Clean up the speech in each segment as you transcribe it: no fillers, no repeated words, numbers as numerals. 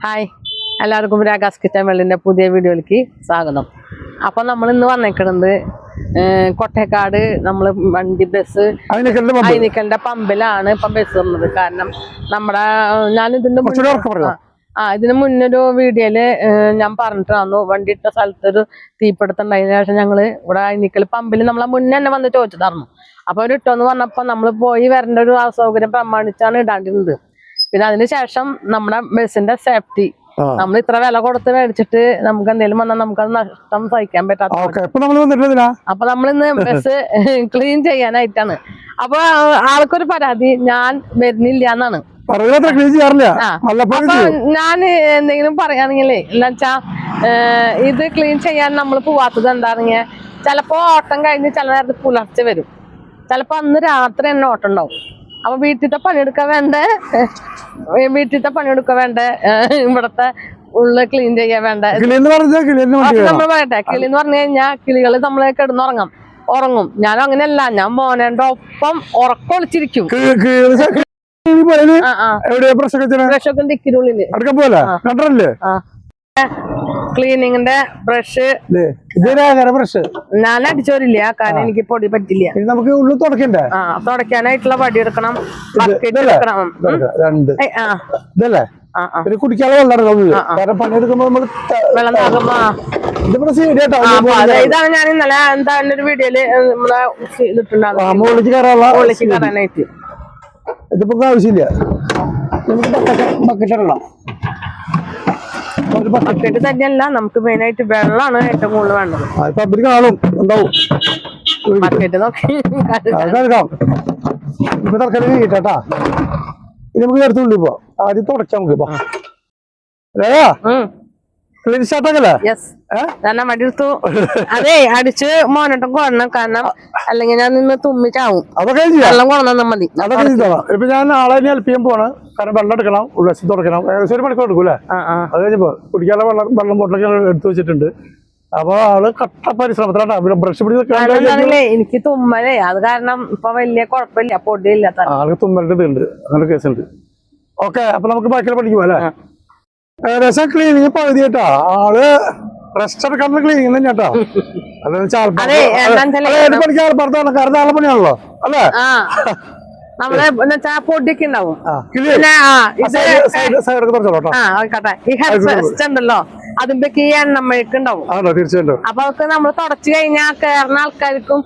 Hi എല്ലാവർക്കും ragas kitchen വെള്ളിൻ്റെ പുതിയ വീഡിയോയിലേക്ക് സ്വാഗതം. അപ്പോൾ നമ്മൾ ഇന്ന് വന്നേക്കുന്നത് കൊട്ടേക്കാട് നമ്മൾ വണ്ടി ബസ് ഐനിക്കലിൻ്റെ പമ്പിലാണ് ഇപ്പം ബസ് വന്നത്. കാരണം നമ്മുടെ ഇതിന് മുന്നൊരു വീഡിയോയില് ഞാൻ പറഞ്ഞിട്ടായിരുന്നു വണ്ടി ഇട്ട സ്ഥലത്തൊരു തീപിടുത്തുണ്ടായതിനു ശേഷം ഞങ്ങള് ഇവിടെ ഐനിക്കൽ പമ്പിൽ നമ്മളെ മുന്നേ തന്നെ വന്ന് ചോദിച്ചതായിരുന്നു. അപ്പൊ അവർ ഇട്ടോന്ന് പറഞ്ഞപ്പോ നമ്മൾ പോയി വരേണ്ട ഒരു അസൗകര്യം പ്രമാണിച്ചാണ് ഇടാണ്ടിരുന്നത്. പിന്നെ അതിനുശേഷം നമ്മുടെ ബസ്സിന്റെ സേഫ്റ്റി നമ്മൾ ഇത്ര വില കൊടുത്ത് മേടിച്ചിട്ട് നമുക്ക് എന്തെങ്കിലും വന്നാൽ നമുക്കത് നഷ്ടം സഹിക്കാൻ പറ്റാത്ത അപ്പൊ നമ്മളിന്ന് ബസ് ക്ലീൻ ചെയ്യാനായിട്ടാണ്. അപ്പൊ ആൾക്കൊരു പരാതി ഞാൻ വരുന്നില്ല എന്നാണ്. ഞാൻ എന്തെങ്കിലും പറയുകയാണെങ്കിലേ എന്താ ഇത് ക്ലീൻ ചെയ്യാൻ നമ്മൾ പോവാത്തത് എന്താണെങ്കിൽ ചിലപ്പോ ഓട്ടം കഴിഞ്ഞ് ചില നേരത്ത് പുലർച്ചെ വരും, ചിലപ്പോ അന്ന് രാത്രി തന്നെ ഓട്ടം ഉണ്ടാവും. അപ്പൊ വീട്ടിലത്തെ പണിയെടുക്കാൻ വേണ്ട ഇവിടത്തെ ഉള്ളു ക്ലീൻ ചെയ്യാൻ വേണ്ട. നമ്മൾ പറയട്ടെ, കിളി എന്ന് പറഞ്ഞു കഴിഞ്ഞാൽ കിളികള് നമ്മളെ ഉറങ്ങും. ഞാൻ അങ്ങനെയല്ല, ഞാൻ മോനന്റെ ഒപ്പം ഉറക്കൊളിച്ചിരിക്കും. ക്ലീനിങ്ങിന്റെ ബ്രഷ് ഞാൻ അടിച്ചോരില്ല, കാരണം എനിക്ക് പൊടി പറ്റില്ല. നമുക്ക് ഉള്ളിൽ തുടക്കണ്ടേ? തുടക്കാനായിട്ടുള്ള വടി എടുക്കണം, ബക്കറ്റ് എടുക്കണം. കുടിക്കാനുള്ള ഇതാണ് ഞാൻ ഇന്നലെ എന്താ ഒരു വീഡിയോയില് നമ്മളെ ഇതിട്ടുണ്ടാകും. ഇതിപ്പോ ആവശ്യമില്ല, ബക്കറ്റ് ഇടണം. ബക്കറ്റ് തന്നെയല്ല, നമുക്ക് മെയിൻ ആയിട്ട് വെള്ളമാണ് ഏറ്റവും കൂടുതൽ വേണ്ടത്. ബക്കറ്റ് നോക്കി കേട്ടാ ഇനി നമുക്ക് നേരത്തുള്ളൂ. ഇപ്പൊ ആദ്യം തുടച്ചാ നമുക്ക് അതെ അടിച്ച് മോനോട്ടം കൊടണം, കാരണം അല്ലെങ്കിൽ ഞാൻ നിന്ന് തുമ്മിച്ചാവും. വെള്ളം കൊണ്ടുവന്നാൽ മതി. ഇപ്പൊ ഞാൻ നാളെ ഹെൽപ്പ് ചെയ്യാൻ പോണ്, കാരണം വെള്ളം എടുക്കണം, ഉള്ളി തുടക്കണം. ഏകദേശം ഒരു മണിക്കൂർ എടുക്കൂലേ? അത് കഴിഞ്ഞപ്പോ കുടിക്കാനുള്ള വെള്ളം ബോട്ടിലൊക്കെ എടുത്തു വെച്ചിട്ടുണ്ട്. അപ്പൊ ആള് കട്ട പരിശ്രമത്തിലാണ് ബ്രഷ് പിടിച്ച്. എനിക്ക് തുമ്മലേ, അത് കാരണം ഇപ്പൊ വലിയ കുഴപ്പമില്ല, പൊടിയില്ലാത്ത ആൾക്ക് തുമ്മലിന്റെ ഇതുണ്ട്, അങ്ങനെ കേസുണ്ട്. ഓക്കെ, അപ്പൊ നമുക്ക് ബാക്കിയുള്ള പഠിക്കുമോ അല്ലെ? ഏകദേശം ക്ലീനിങ് പകുതി കേട്ടാ. ആള് റെസ്റ്റ് എടുക്കാനുള്ള ക്ലീനിങ് തന്നെ കേട്ടോ. പണിക്ക് ആൾപ്പാടത്താണ്, കാരണം ആളെ പണിയാണല്ലോ അല്ലേ? നമ്മളെ പൊടിയൊക്കെ ഉണ്ടാവും. ഉണ്ടല്ലോ അതിന്റെ ഈ എണ്ണമ്മയൊക്കെ ഉണ്ടാവും. തീർച്ചയായിട്ടും. അപ്പൊ അതൊക്കെ നമ്മൾ തുടച്ചു കഴിഞ്ഞാൽ കയറുന്ന ആൾക്കാർക്കും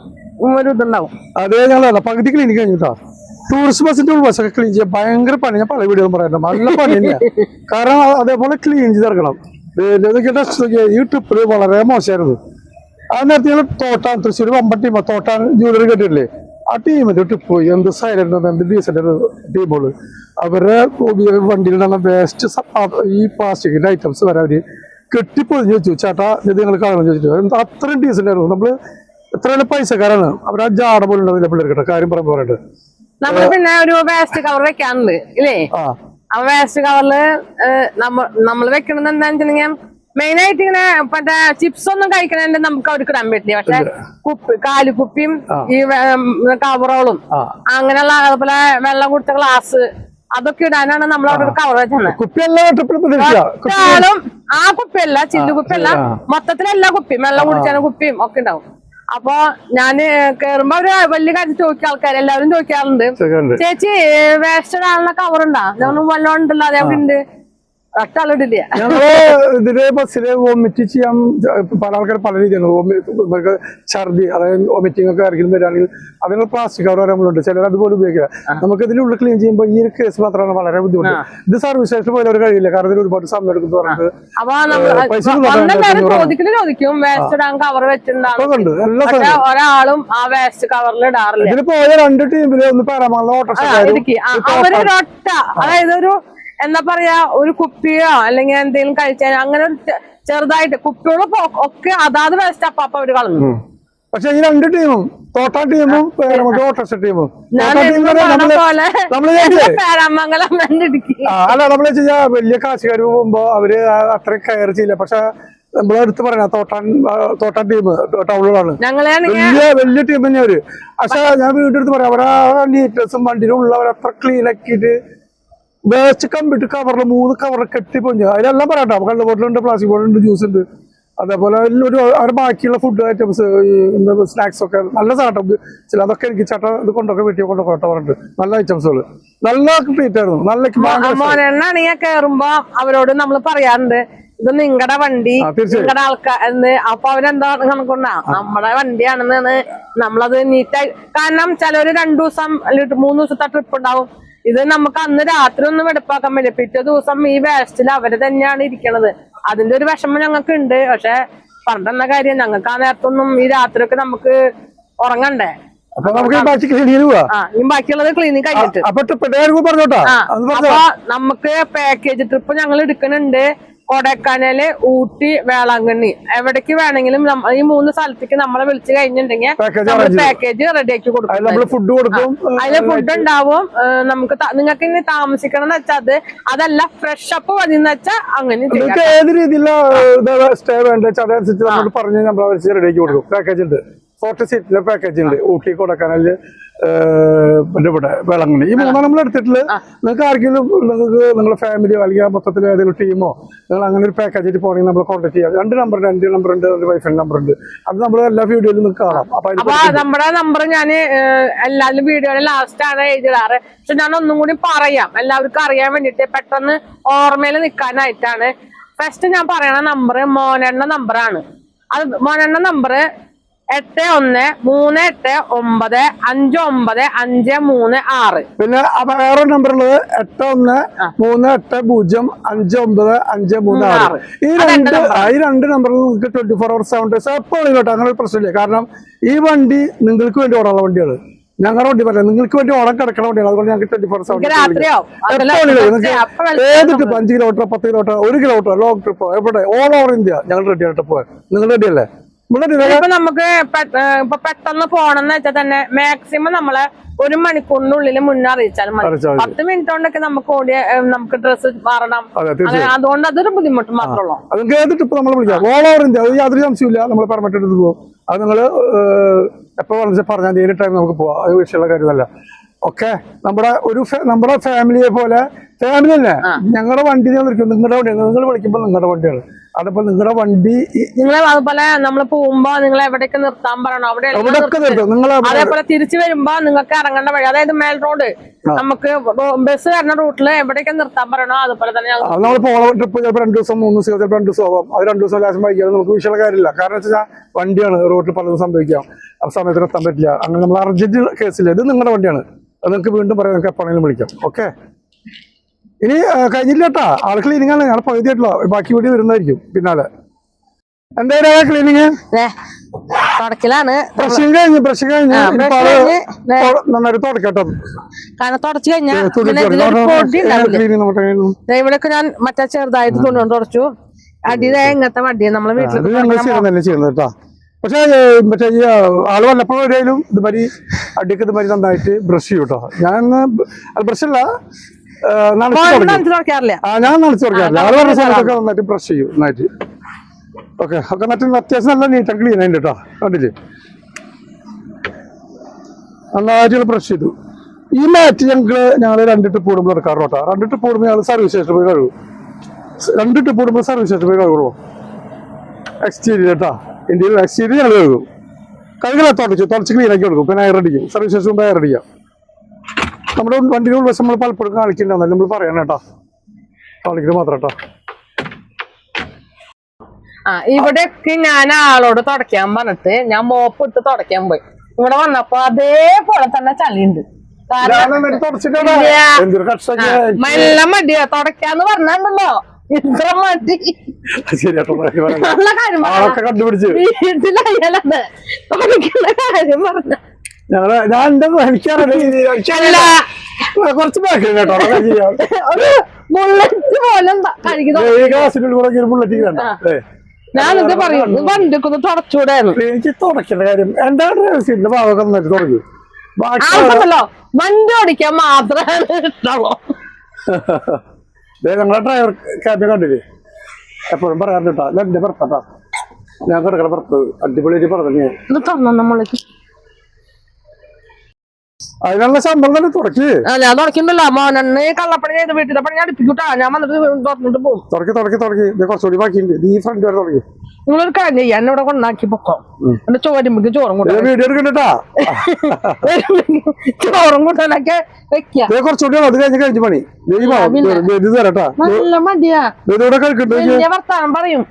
ഒരു ഇതുണ്ടാവും. അതേ ഞങ്ങളല്ല പകുതി ക്ലീനിങ് കഴിഞ്ഞിട്ടാ. ടൂറിസ്റ്റ് ബസ്സിന്റെ ബസ്സൊക്കെ ക്ലീൻ ചെയ്യാൻ ഭയങ്കര പണി. ഞാൻ പല വീഡിയോ പറയുന്നത് നല്ല പണി തന്നെയാണ്. കാരണം അതേപോലെ ക്ലീൻ ചെയ്തിറക്കണം. ഈ ട്രിപ്പില് വളരെ മോശമായിരുന്നു. ആ നേരത്തെ ഞങ്ങൾ തോട്ടാൻ തൃശ്ശൂർ വമ്പൻ ടീമാ, തോട്ടാൻ ജ്വല്ലറി കേട്ടിട്ടില്ലേ? ആ ടീമിന്റെ ട്രിപ്പ് എന്ത് സൈലന്റ് എന്ത് ഡീസന്റ് ടീമുകള്. അവരുടെ വണ്ടിയിലുള്ള വേസ്റ്റ് ഈ പ്ലാസ്റ്റിക്കിന്റെ ഐറ്റംസ് വരെ അവര് കെട്ടിപ്പൊതിഞ്ഞ് വെച്ചു. ചേട്ടാ ഇത് ഞങ്ങൾ കാണുന്നു ചോദിച്ചിട്ട് അത്രയും ഡീസന്റ് ആയിരുന്നു. നമ്മള് എത്ര പൈസക്കാരാണ് അവർ. ആ ജാട പോലും ഉണ്ടാവില്ല പിള്ളേർക്കട്ടെ, കാര്യം പറയുമ്പോ പറയട്ടെ. നമ്മള് പിന്നെ ഒരു വേസ്റ്റ് കവർ വെക്കാറുണ്ട് ഇല്ലേ? ആ വേസ്റ്റ് കവറില് നമ്മള് വെക്കണത് എന്താന്ന് വെച്ചിട്ടുണ്ടെങ്കിൽ മെയിൻ ആയിട്ട് ഇങ്ങനെ മറ്റേ ചിപ്സ് ഒന്നും കഴിക്കണേ നമുക്ക് അവർക്ക് ഇടാൻ പറ്റില്ല. പക്ഷെ കാലുകുപ്പിയും ഈ കവറോളും അങ്ങനെയുള്ള അതുപോലെ വെള്ളം കുടിച്ച ഗ്ലാസ് അതൊക്കെ ഇടാനാണ് നമ്മൾ അവിടെ ഒരു കവർ വെച്ചത്. ആ കുപ്പിയല്ല, ചില്ലു കുപ്പിയല്ല, മൊത്തത്തിലെല്ലാ കുപ്പിയും വെള്ളം കുടിച്ചാലും കുപ്പിയും ഒക്കെ ഉണ്ടാവും. അപ്പൊ ഞാന് കേറുമ്പോ ഒരു വലിയ കാര്യം ചോദിക്കുക ആൾക്കാർ എല്ലാവരും ചോദിക്കാറുണ്ട്, ചേച്ചി വേസ്റ്റ് ഇടാനുള്ള കവറുണ്ടാ? ഞാൻ വല്ലതും ഉണ്ടല്ലോ, അതേവിടെ ഉണ്ട്. ഞങ്ങള് ഇതില് ബസ്സില് വോമിറ്റ് ചെയ്യാൻ പല ആൾക്കാർ പല രീതിയാണ്. ഛർദി, അതായത് വോമിറ്റിംഗ് ഒക്കെ ആർക്കും വരികയാണെങ്കിൽ അതിന് പ്ലാസ്റ്റിക് കവർ വരാറുണ്ട്. ചിലർ അതുപോലെ ഉപയോഗിക്കുക. നമുക്ക് ഇതിനുള്ളിൽ ക്ലീൻ ചെയ്യുമ്പോൾ ഈ ഒരു കേസ് മാത്രമാണ് വളരെ ബുദ്ധിമുട്ട്. ഇത് സർവീസ് സ്റ്റേഷനിൽ പോലും ഒരു കഴിയില്ല, കാരണം ഇതിന് ഒരുപാട് സമയം എടുക്കും. ഒരാളും ആ വേസ്റ്റ് കവറിൽ ഇടാറില്ല. ഇതിന് പോയ രണ്ട് ടീമില് ഒന്ന് പാരാമണ അതായത് ഒരു എന്താ പറയാ, ഒരു കുപ്പിയോ അല്ലെങ്കിൽ എന്തെങ്കിലും കഴിച്ചാൽ അങ്ങനെ ചെറുതായിട്ട് കുപ്പികളോ ഒക്കെ അതാത് വേസ്റ്റ് അപ്പൊ അവര് കളഞ്ഞു. പക്ഷെ ഈ രണ്ട് ടീമും തോട്ടാ ടീമും ഓട്ടോറിക്ഷ ടീമും അല്ല നമ്മള് ചെയ്യാ വലിയ കാശുകാർ പോകുമ്പോ അവര് അത്രയും കെയർ ചെയ്യില്ല. പക്ഷെ നമ്മളെടുത്ത് പറയാ തോട്ടാൻ ടീം ടൗണിലാണ് വലിയ ടീം തന്നെ അവര്. പക്ഷെ ഞാൻ വീട്ടിൽ എടുത്ത് പറയാം, അവരാ നീറ്റ്നെസ്സും വണ്ടിയിലുള്ളവർ അത്ര ക്ലീൻ ആക്കിയിട്ട് വേസ്റ്റ് കമ്പിട്ട് കവറിൽ 3 കവർ കെട്ടി പൊഞ്ഞ് അതിലെല്ലാം പറയാട്ടോ കള്ള ബോട്ടിലുണ്ട് പ്ലാസ്റ്റിക് ബോട്ടിലുണ്ട് ജ്യൂസ് ഉണ്ട് അതേപോലെ ഒരു ബാക്കിയുള്ള ഫുഡ് ഐറ്റംസ് സ്നാക്സ് ഒക്കെ നല്ല സാധനം ചില അതൊക്കെ എനിക്ക് ചേട്ട ഇത് കൊണ്ടൊക്കെ വീട്ടിൽ കൊണ്ടൊക്കെ പറഞ്ഞിട്ട് നല്ല ഐറ്റംസുകൾ നല്ല ട്രീറ്റ് ആയിരുന്നു നല്ല മോനെണ്ണാണെങ്കിൽ കേറുമ്പോ അവരോട് നമ്മൾ പറയാറുണ്ട് ഇത് നിങ്ങളുടെ വണ്ടി നിങ്ങളുടെ ആൾക്കാരെന്ന് അപ്പൊ അവരെന്താ കണക്കൊണ്ടാ നമ്മുടെ വണ്ടിയാണെന്നാണ് നമ്മളത് നീറ്റായി കാരണം ചിലവര് 2 ദിവസം അല്ലെങ്കിൽ 3 ദിവസത്തെ ട്രിപ്പ് ഉണ്ടാവും ഇത് നമുക്ക് അന്ന് രാത്രി ഒന്നും വെടുപ്പാക്കാൻ പറ്റില്ല പിറ്റേ ദിവസം ഈ വേസ്റ്റിൽ അവര് തന്നെയാണ് ഇരിക്കണത് അതിന്റെ ഒരു വിഷമം ഞങ്ങൾക്ക് ഉണ്ട് പക്ഷെ പറഞ്ഞ കാര്യം ഞങ്ങൾക്ക് ആ നേരത്തൊന്നും ഈ രാത്രി ഒക്കെ നമുക്ക് ഉറങ്ങണ്ടേ ബാക്കിയുള്ളത് ക്ലീനിങ് കഴിഞ്ഞിട്ട് അപ്പൊ നമുക്ക് പാക്കേജ് ട്രിപ്പ് ഞങ്ങൾ എടുക്കുന്നുണ്ട് കൊടൈക്കനാല് ഊട്ടി വേളാങ്കണ്ണി എവിടേക്ക് വേണമെങ്കിലും ഈ 3 സ്ഥലത്തേക്ക് നമ്മളെ വിളിച്ചു കഴിഞ്ഞിട്ടുണ്ടെങ്കിൽ പാക്കേജ് റെഡിയാക്കി കൊടുക്കും അതില് ഫുഡ് ഉണ്ടാവും നമുക്ക് നിങ്ങൾക്ക് ഇനി താമസിക്കണം എന്ന് വെച്ചാൽ അതല്ല ഫ്രഷ് അപ്പ് മതി എന്ന് വെച്ചാൽ അങ്ങനെ ഏത് രീതിയിലുള്ള സ്റ്റേ വേണ്ട പറഞ്ഞ് നമ്മൾ റെഡിയാക്കി കൊടുക്കും പാക്കേജ് ഉണ്ട് 40 സീറ്റിലെ പാക്കേജ് ഉണ്ട് ഊട്ടി കൊടൈക്കനാല് ഇവിടെ വേളാങ്കണ്ണി ഈ 3 നമ്മൾ എടുത്തിട്ടുള്ള നിങ്ങൾക്ക് ആർക്കെങ്കിലും നിങ്ങൾക്ക് നിങ്ങളുടെ ഫാമിലിയോ അല്ലെങ്കിൽ മൊത്തത്തിൽ ഏതെങ്കിലും ടീമോ നിങ്ങൾ അങ്ങനെ ഒരു പാക്കേജ് പോകണമെങ്കിൽ നമ്മൾ കോൺടാക്ട് ചെയ്യാം 2 നമ്പർ ഉണ്ട് ഒരു വൈഫൈ നമ്പർ ഉണ്ട് അത് നമ്മൾ എല്ലാ വീഡിയോയിലും നിങ്ങൾക്ക് കാണാം അപ്പൊ നമ്മുടെ നമ്പർ ഞാൻ എല്ലാവരും വീഡിയോയുടെ ലാസ്റ്റ് ആണ് എഴുതിടാറ് പക്ഷെ ഞാൻ ഒന്നും കൂടി പറയാം എല്ലാവർക്കും അറിയാൻ വേണ്ടിട്ട് പെട്ടെന്ന് ഓർമ്മയിൽ നിൽക്കാനായിട്ടാണ് ഫസ്റ്റ് ഞാൻ പറയണ നമ്പർ മോനെണ്ണ നമ്പറാണ് അത് മോനെണ്ണ നമ്പർ 8138959536 പിന്നെ വേറെ നമ്പറുള്ളത് 8138059536 ഈ 2 നമ്പറിൽ നിങ്ങൾക്ക് 24 hours 7 days എപ്പോഴും കേട്ടോ അങ്ങനെ ഒരു പ്രശ്നമില്ല കാരണം ഈ വണ്ടി നിങ്ങൾക്ക് വേണ്ടി ഓടാനുള്ള വണ്ടിയാണ് ഞങ്ങളുടെ വണ്ടി പറയാം നിങ്ങൾക്ക് വേണ്ടി ഓടാൻ കിടക്കണ വണ്ടിയാണ് അതുകൊണ്ട് ഞങ്ങൾക്ക് 24 hours ഏത് trip 5 kilometre 10 kilometre 1 kilometre long trip എവിടെ ഓൾ ഓവർ ഇന്ത്യ ഞങ്ങൾ റെഡി ആയിട്ട് പോകാൻ നിങ്ങൾ റെഡി അല്ലേ ഇപ്പൊ നമുക്ക് ഇപ്പൊ പെട്ടെന്ന് പോണെന്ന് വെച്ചാൽ തന്നെ മാക്സിമം നമ്മളെ 1 മണിക്കൂറിനുള്ളിൽ മുന്നേ അറിയിച്ചാൽ മതി 10 മിനിറ്റ് കൊണ്ടൊക്കെ നമുക്ക് ഓടിയ നമുക്ക് ഡ്രസ്സ് മാറണം അതുകൊണ്ട് അതൊരു ബുദ്ധിമുട്ട് മാത്രമേ അത് ഏത് ട്രിപ്പ് നമ്മൾ വിളിക്കാം ഓൾ ഓവർ ഇന്ത്യ അത് യാതൊരു സംശയമില്ല നമ്മൾ പെർമിറ്റ് എടുത്ത് പോകും അത് നിങ്ങൾ എപ്പോ പറഞ്ഞാൽ ഏത് ടൈം നമുക്ക് പോവാം അത് വിഷയമുള്ള കാര്യമല്ല ഓക്കെ നമ്മുടെ ഫാമിലിയെ പോലെ ഫാമിലി അല്ലേ ഞങ്ങളുടെ വണ്ടി നിങ്ങളുടെ വണ്ടിയാണ് നിങ്ങൾ വിളിക്കുമ്പോൾ നിങ്ങളുടെ വണ്ടിയാണ് അതപ്പോ നിങ്ങളുടെ വണ്ടി നിങ്ങൾ അതുപോലെ നമ്മൾ പോകുമ്പോ നിങ്ങൾ എവിടേക്ക് നിർത്താൻ പറയണോ അവിടെ അതേപോലെ തിരിച്ചു വരുമ്പോ നിങ്ങൾക്ക് ഇറങ്ങേണ്ട വഴി അതായത് മേൽ റോഡ് നമുക്ക് ബസ് വരുന്ന റൂട്ടില് എവിടേക്ക് നിർത്താൻ പറയണോ അതുപോലെ തന്നെ നമ്മൾ പോണ ട്രിപ്പ് ചിലപ്പോൾ 2 ദിവസം 3 ദിവസം ചിലപ്പോൾ 2 ദിവസം ആവാം അത് 2 ദിവസം ലാസ്റ്റ് വൈകിയാൽ നമുക്ക് വിഷയമുള്ള കാര്യമില്ല കാരണം വെച്ചാൽ വണ്ടിയാണ് റോഡിൽ പലതും സംഭവിക്കാം ആ സമയത്തിന് എത്താൻ പറ്റില്ല അങ്ങനെ നമ്മൾ അർജന്റ് കേസില്ല ഇത് നിങ്ങളുടെ വണ്ടിയാണ് അത് നിങ്ങൾക്ക് വീണ്ടും പറയാം നിങ്ങൾക്ക് എപ്പോഴെങ്കിലും വിളിക്കാം ഓക്കെ ഇനി കഴിഞ്ഞില്ല കേട്ടാ ആൾ ക്ലീനിങ് ആണ് ഞങ്ങൾ പകുതിയായിട്ടുള്ള ബാക്കി വീഡിയോ വരുന്നതായിരിക്കും പിന്നാലെ എന്തായാലും ക്ലീനിങ് ബ്രഷിങ് കഴിഞ്ഞ് നന്നായിട്ട് തുടക്കട്ടോ ഇവിടെയൊക്കെ ഞാൻ മറ്റേ ചെറുതായിട്ട് തുണി കൊണ്ട് തുടച്ചു അടിയിലെ ഇങ്ങനത്തെ വണ്ടിയാണ് നമ്മളെ വീട്ടിൽ ചെയ്യുന്നത് കേട്ടോ പക്ഷെ മറ്റേ ഈ ആള് വല്ലപ്പോഴും എവിടെയായാലും ഇതുമാതിരി അടിക്ക് ഇതുമാതിരി നന്നായിട്ട് ബ്രഷ് ചെയ്യും കേട്ടോ ഞാൻ ബ്രഷല്ല ഞാൻ നനച്ചു തുടക്കാറില്ല ആള് പറഞ്ഞ സമയത്തൊക്കെ നന്നായിട്ട് ബ്രഷ് ചെയ്യും നന്നായിട്ട് ഓക്കെ ഒക്കെ മറ്റേ അത്യാവശ്യം നല്ല നീറ്റാണ് ക്ലീൻ ആയിട്ട് കേട്ടോ കണ്ടില്ലേ നന്നായിട്ട് ബ്രഷ് ചെയ്തു ഈ മാറ്റ് ഞങ്ങൾ 2 ട്രിപ്പ് കൂടുമ്പോൾ എടുക്കാറ് കേട്ടോ 2 ട്രിപ്പ് കൂടുമ്പോൾ ഞങ്ങൾ സർവീസ് സ്റ്റേഷനിൽ പോയി കഴുകും 2 ട്രിപ്പ് കൂടുമ്പോൾ സർവീസ് സ്റ്റേഷനിൽ പോയി കഴുകുള്ളൂ എക്സ്റ്റീരിയർ കേട്ടോ ഇന്ത്യയിൽ എക്സ്റ്റീരിയർ ഞങ്ങൾ കഴുകും കഴുകല തുടച്ച് ക്ലീൻ ആക്കി കൊടുക്കും പിന്നെ എയറടിക്കും സർവീസ് സ്റ്റേഷൻ മുമ്പ് എയറടിക്കാം നമ്മുടെ വണ്ടിയുടെ ഉൾവശം നമ്മൾ പലപ്പോഴും കാണിക്കുന്നുണ്ടാവും നമ്മൾ പറയണം കേട്ടോ കാണിക്കുന്നത് മാത്രം കേട്ടോ ഇവിടെയൊക്കെ ഞാൻ ആളോട് തുടയ്ക്കാൻ പറഞ്ഞിട്ട് ഞാൻ മോപ്പ് ഇട്ട് തുടയ്ക്കാൻ പോയി ഇവിടെ വന്നപ്പോ അതേപോലെ തന്നെ ചളിയുണ്ട് നല്ല മടിയാ തുടയ്ക്കാന്ന് പറഞ്ഞല്ലോ ഇത്ര മടി നല്ല കാര്യം വീട്ടിലത് തുടയ്ക്കുന്ന കാര്യം പറഞ്ഞ ഞാൻ കുറച്ച് ഒരു ബുള്ളറ്റ് പോലെ ഞാനിത് പറയും വണ്ടിക്കൊന്ന് തുടച്ചൂടായിരുന്നു എനിക്ക് തുടക്കേണ്ട കാര്യം എന്താണ് ഭാഗം തുടങ്ങി ആൾക്കല്ലോ വണ്ടി ഓടിക്കാൻ മാത്രമാണ് ഇഷ്ടമോ ഞങ്ങളെ ഡ്രൈവർ ക്യാബ് കണ്ടില്ലേ എപ്പോഴും പറയാറുണ്ട് കേട്ടോ എന്റെ പുറത്താ ഞാൻ കിടക്കണ പുറത്ത് അടിപൊളിയായിട്ട് പറഞ്ഞു ഇത് തുറന്നോ നമ്മളേക്ക് അതിനുള്ള ശമ്പളം തന്നെ തുടക്കി ഞാൻ തുടക്കുന്നില്ല മോനെ കള്ളപ്പണി ചെയ്ത് വീട്ടിലെ പണി അടുപ്പിക്കൂട്ടാ ഞാൻ വന്നിട്ട് തുറന്നിട്ട് പോകും. തുടക്കി ഇത് കുറച്ചുകൂടി ബാക്കിയുണ്ട് നീ ഫ്രണ്ട് വരെ തുടങ്ങി നിങ്ങളൊരു കാര്യം ചെയ്യാം എന്നെ ഇവിടെ കൊണ്ടാക്കി പൊക്കോ എന്റെ ചോരുമ്പക്ക് ചോറും കൂട്ടാ വീഡിയോ എടുക്കണ്ടാ ചോറും കൂട്ടാനൊക്കെ വെക്കാം. കുറച്ചുകൂടി അത് കഴിഞ്ഞ് പണി ഇത് തരട്ടാ നല്ല മടിയാ ഇതോടെ കഴിക്കണ്ട വലിയ വർത്താനം പറയും.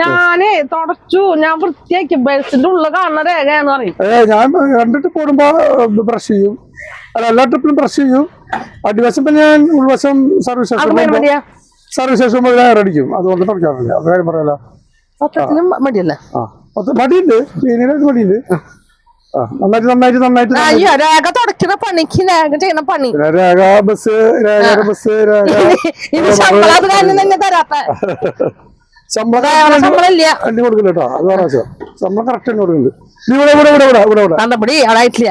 ഞാന് തുടച്ചു ഞാൻ വൃത്തിയാക്കി ബസിന്റെ ഉള്ളിൽ കാണുന്ന രേഖയെന്ന് പറയും. ഞാൻ 2 ട്രിപ്പ് ഓടുമ്പോ ബ്രഷ് ചെയ്യും അല്ല എല്ലാ ട്രിപ്പിലും ബ്രഷ് ചെയ്യും. അടിവശം പിന്നെ ഞാൻ ഉൾവശം സർവീസ് സ്റ്റേഷൻ അടിക്കും അതുകൊണ്ട് തുടക്കാറില്ല അത് കാര്യം പറയാലോ. സത്യത്തിലും മടിയല്ലേ മടിയുണ്ട് ക്ലീനിങ് മടിയുണ്ട് നന്നായിട്ട് അയ്യോ രേഖ തുടക്കുന്ന പണിക്ക് രേഖ ചെയ്യുന്ന പണി രേഖ ബസ് ശമ്പളം അത് കാര്യം തന്നെ തരാത്ത ശമ്പളം കൊടുക്കില്ല കേട്ടോ അത് പറയാ ശമ്പളം കറക്റ്റ് തന്നെ കൊടുക്കുന്നുണ്ട് തന്തപ്പടി അതായിട്ടില്ല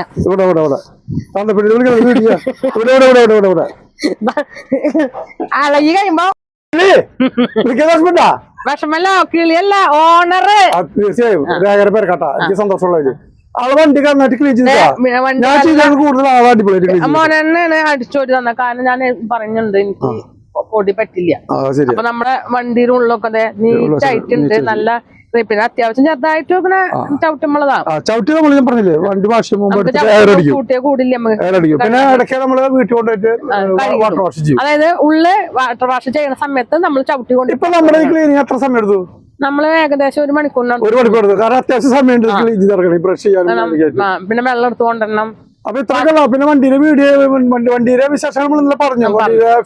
അളകി കഴിയുമ്പോ വിഷമല്ലോ കിളിയല്ല ഓണറ് തീർച്ചയായും രേഖയുടെ പേര് കേട്ടാ എനിക്ക് സന്തോഷമുള്ളത് ആള് വണ്ടി നന്നായിട്ട് ക്ലീൻ ചെയ്ത് കൂടുതൽ അടിപൊളി മോനെന്നാണ് അടിച്ചോടി തന്നെ കാരണം ഞാൻ പറഞ്ഞിട്ടുണ്ട് എനിക്ക് പൊടി പറ്റില്ല. അപ്പൊ നമ്മുടെ വണ്ടിയുടെ ഉള്ളൊക്കെ നീറ്റ് ആയിട്ടുണ്ട് നല്ല പിന്നെ അത്യാവശ്യം ചെറുതായിട്ട് പിന്നെ ചവിട്ടുമ്പളതാ കൂട്ടിയ കൂടില്ല അതായത് ഉള്ളിൽ വാട്ടർ വാഷ് ചെയ്യുന്ന സമയത്ത് നമ്മൾ ചവിട്ടി കൊണ്ട് നമ്മള് ഏകദേശം 1 മണിക്കൂറിനാണ്. പിന്നെ വെള്ളം എടുത്ത് കൊണ്ടുവരണം. അപ്പൊ ഇത്രക്കല്ല പിന്നെ വണ്ടിയുടെ വിശേഷങ്ങൾ നമ്മൾ ഇന്നലെ പറഞ്ഞു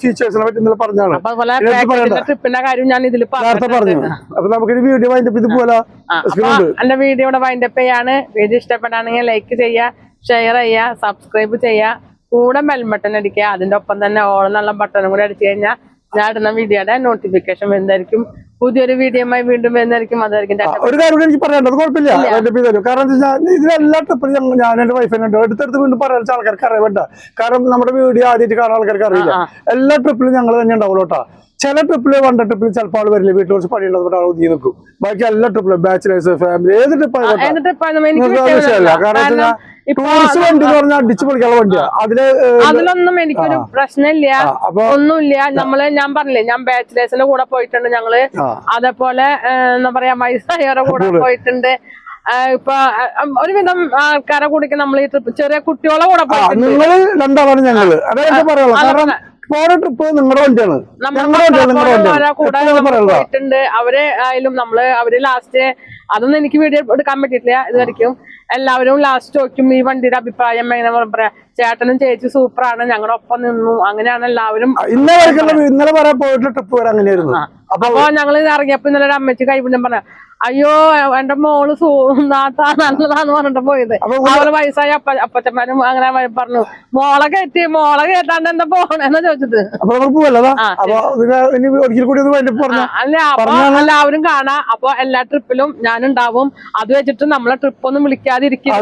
ഫീച്ചേഴ്സിനെ പറ്റി ഇന്നലെ പറഞ്ഞാണ് ട്രിപ്പിന്റെ കാര്യം ഞാൻ ഇതിൽ നേരത്തെ പറഞ്ഞു. അപ്പൊ നമുക്കൊരു വീഡിയോ വൈൻഡപ്പ് ഇത് പോലെ എന്റെ വീഡിയോ ഇവിടെ വൈൻഡപ്പ് ചെയ്യാണ്. വീഡിയോ ഇഷ്ടപ്പെട്ടാണെങ്കിൽ ലൈക്ക് ചെയ്യുക, ഷെയർ ചെയ്യുക, സബ്സ്ക്രൈബ് ചെയ്യുക, കൂടെ ബെൽ ബട്ടൺ അടിക്കുക. അതിന്റെ ഒപ്പം തന്നെ ഓൾ എന്നുള്ള ബട്ടണും കൂടി അടിച്ചു കഴിഞ്ഞാൽ ഞാൻ ഇടുന്ന വീഡിയോയുടെ നോട്ടിഫിക്കേഷൻ വരുന്നതായിരിക്കും. പുതിയൊരു വീഡിയോയുമായി വീണ്ടും വരുന്നതായിരിക്കും. അതായിരിക്കും ഒരു കാര്യം എനിക്ക് പറയാനുള്ളത് കുഴപ്പമില്ല കാരണം ഇതിലെല്ലാ ട്രിപ്പിലും ഞാൻ എന്റെ വൈഫിനുണ്ട് എടുത്തെടുത്ത് വീണ്ടും പറയാൻ ആൾക്കാർക്ക് അറിയാൻ കാരണം നമ്മുടെ വീഡിയോ ആദ്യമായിട്ട് കാണാൻ ആൾക്കാർക്ക് അറിയില്ല. എല്ലാ ട്രിപ്പിലും ഞങ്ങൾ തന്നെ ഉണ്ടാവുള്ളൂ കേട്ടോ. ചില ട്രിപ്പില് വണ്ട ട്രിപ്പിൽ ചിലപ്പോൾ ആൾ വരില്ല വീട്ടിൽ കുറച്ച് പണിയുള്ളത് ആൾ ഒതുങ്ങി നിൽക്കും. ബാക്കി എല്ലാ ട്രിപ്പിലും ബാച്ചിലേഴ്സ് ഫാമിലി ഏത് ട്രിപ്പായാലും കാരണം ടൂറിസ്റ്റ് വണ്ടി എന്ന് പറഞ്ഞാൽ അടിച്ചു പൊളിക്കാനുള്ള വണ്ടിയാ. അതിലൊന്നും എനിക്കൊരു പ്രശ്നമില്ല, ഒന്നുമില്ല. ഞാൻ പറഞ്ഞില്ലേ ഞാൻ ബാച്ചിലേഴ്സിന്റെ കൂടെ പോയിട്ടുണ്ട് ഞങ്ങള്. അതേപോലെ എന്താ പറയാ വയസ്സായവരുടെ കൂടെ പോയിട്ടുണ്ട്. ഇപ്പൊ ഒരുവിധം ആൾക്കാരെ കൂടിക്ക് നമ്മൾ ഈ ട്രിപ്പ് ചെറിയ കുട്ടികളെ കൂടെ പോയിട്ടുണ്ട്. നിങ്ങള് രണ്ടാളാണ് ഞങ്ങള് അതായത് പറയാനുള്ളത് കാരണം ട്രിപ്പ് നിങ്ങളുടെ വണ്ടിയാണ് പോയിട്ടുണ്ട്. അവര് ആയാലും അവര് ലാസ്റ്റ് അതൊന്നും എനിക്ക് വീഡിയോ എടുക്കാൻ പറ്റിയിട്ടില്ല ഇതുവരെയ്ക്കും. എല്ലാവരും ലാസ്റ്റ് ചോദിക്കും ഈ വണ്ടിയുടെ അഭിപ്രായം എങ്ങനെ പറയാ. ചേട്ടനും ചേച്ചി സൂപ്പറാണ്, ഞങ്ങളുടെ ഒപ്പം നിന്നു, അങ്ങനെയാണ് എല്ലാവരും. ഇന്നലെ പറയാൻ പോയിട്ടുള്ള ട്രിപ്പ് വരെ അങ്ങനെയായിരുന്നു. അപ്പൊ ഞങ്ങൾ ഇറങ്ങിയപ്പോ ഇന്നലെ ഒരു അമ്മച്ചി കൈപിടിച്ചാൻ പറഞ്ഞ അയ്യോ എന്റെ മോള് നല്ലതാന്ന് പറഞ്ഞിട്ട് പോയത്. അവര് വയസ്സായ അപ്പച്ചന്മാരും അങ്ങനെ പറഞ്ഞു മോളെ കേട്ടാണ്ട് എന്താ പോണെന്ന് ചോദിച്ചത്. അല്ല അപ്പൊ എല്ലാവരും കാണാം. അപ്പൊ എല്ലാ ട്രിപ്പിലും ഞാനുണ്ടാവും. അത് വെച്ചിട്ട് നമ്മളെ ട്രിപ്പ് ഒന്നും വിളിക്കാതിരിക്കും.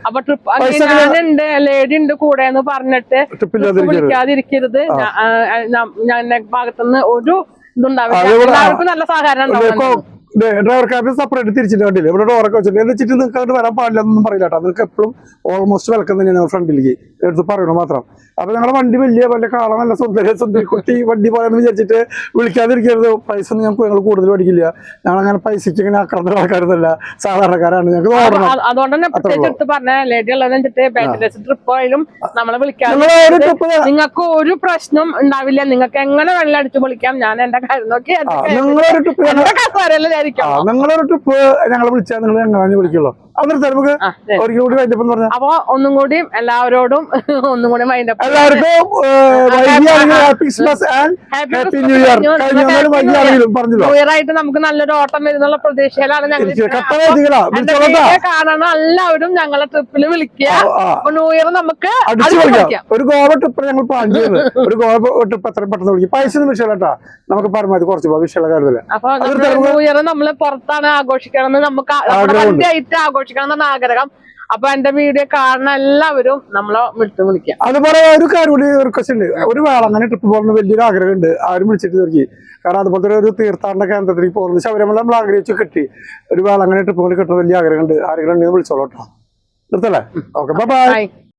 അപ്പൊ ട്രിപ്പ് ഞാനുണ്ട് ലേഡി ഉണ്ട് കൂടെ എന്ന് പറഞ്ഞിട്ട് വിളിക്കാതിരിക്കരുത്. ഞാൻ ഭാഗത്തുനിന്ന് ഒരു ഇതുണ്ടാവില്ല. എല്ലാവർക്കും നല്ല സഹകരണം ഉണ്ടാവും. ഡ്രൈവർ ക്യാബിന് സെപ്പറേറ്റ് തിരിച്ചിട്ട് കണ്ടില്ലേ ഇവിടെ ഡോറൊക്കെ വെച്ചിട്ട് എന്ന് വെച്ചിട്ട് നിങ്ങൾക്ക് അങ്ങോട്ട് വരാൻ പാടില്ല എന്നൊന്നും പറയില്ല കേട്ടോ. നിങ്ങൾക്ക് എപ്പോഴും ഓൾമോസ്റ്റ് വെൽക്കം തന്നെയാണ് ഫ്രണ്ടിലേക്ക് എടുത്ത് പറയണു മാത്രം. അപ്പൊ ഞങ്ങളുടെ വണ്ടി വലിയ കാള നല്ല സുന്ദരി കുട്ടി വണ്ടി പോയെന്ന് വിചാരിച്ചിട്ട് വിളിക്കാതിരിക്കരുത്. പൈസ ഒന്നും ഞങ്ങൾ കൂടുതൽ പഠിക്കില്ല. ഞങ്ങളങ്ങനെ പൈസക്ക് ഇങ്ങനെ ആക്രമണ ആൾക്കാരൊന്നുമല്ല, സാധാരണക്കാരാണ്. ഞങ്ങൾക്ക് അതുകൊണ്ട് തന്നെ പ്രത്യേകിച്ച് പറഞ്ഞ ലേഡി ഉള്ളതെന്ന് വെച്ചിട്ട് ട്രിപ്പ് ആയാലും നമ്മളെ വിളിക്കാൻ നിങ്ങൾക്ക് ഒരു പ്രശ്നം ഉണ്ടാവില്ല. നിങ്ങൾക്ക് എങ്ങനെ വെള്ളം അടിച്ചു പൊളിക്കാം. ഞാൻ എന്റെ കാര്യം നോക്കി നിങ്ങളൊരു ട്രിപ്പ് ഞങ്ങളെ വിളിച്ചാൽ നിങ്ങൾ എങ്ങനെ വിളിക്കുള്ളൂ. നമുക്ക് ഒരിക്കൽ കൂടി വൈൻഡപ്പ് എന്ന് പറഞ്ഞാൽ അപ്പൊ ഒന്നും കൂടി എല്ലാവരോടും ഒന്നും കൂടി വൈൻഡപ്പ് എല്ലാവർക്കും ന്യൂ ഇയർ ആയിട്ട് നമുക്ക് നല്ലൊരു ഓട്ടം വരുന്നുള്ള പ്രതീക്ഷയിലാണ് ഞങ്ങൾ കാണണം. എല്ലാവരും ഞങ്ങളെ ട്രിപ്പിൽ വിളിക്കുക. ന്യൂ ഇയർ നമുക്ക് ഒരു ഗോവ ട്രിപ്പ് ഞങ്ങൾ പ്ലാൻ ചെയ്യുന്നത്. ഒരു ഗോവ ട്രിപ്പ് എത്രയും പെട്ടെന്ന് വിളിക്കും. പൈസ ഒന്നും വിഷയമല്ല, നമുക്ക് പരമാവധി കുറച്ച് വിഷയമുള്ള കാര്യത്തില്ല. അപ്പൊ ന്യൂ ഇയർ നമ്മള് പുറത്താണ് ആഘോഷിക്കണം എന്ന് നമുക്ക് വണ്ടിയായിട്ട് ആഘോഷിക്കണം എന്നാണ് ആഗ്രഹം. അപ്പൊ എന്റെ വീഡിയോ കാണുന്ന എല്ലാവരും നമ്മളെ വിളിക്കാം. അതുപോലെ ഒരു കാര്യം കൂടി റിക്വസ്റ്റ് ഉണ്ട്. ഒരു വേളങ്ങനെ ട്രിപ്പ് പോകുന്ന വലിയൊരു ആഗ്രഹമുണ്ട്. ആരും വിളിച്ചിട്ട് നോക്കി. കാരണം അതുപോലത്തെ ഒരു തീർത്ഥാടന കേന്ദ്രത്തിലേക്ക് പോകുന്നത് ശബരിമല നമ്മൾ ആഗ്രഹിച്ചു കിട്ടി. ഒരു വേളങ്ങനെ ട്രിപ്പ് കൊണ്ട് കിട്ടുന്ന വലിയ ആഗ്രഹമുണ്ട്. ആരെങ്കിലും ഉണ്ടെങ്കിൽ വിളിച്ചോളൂ കേട്ടോ. നിർത്തല്ലേ? Okay, by.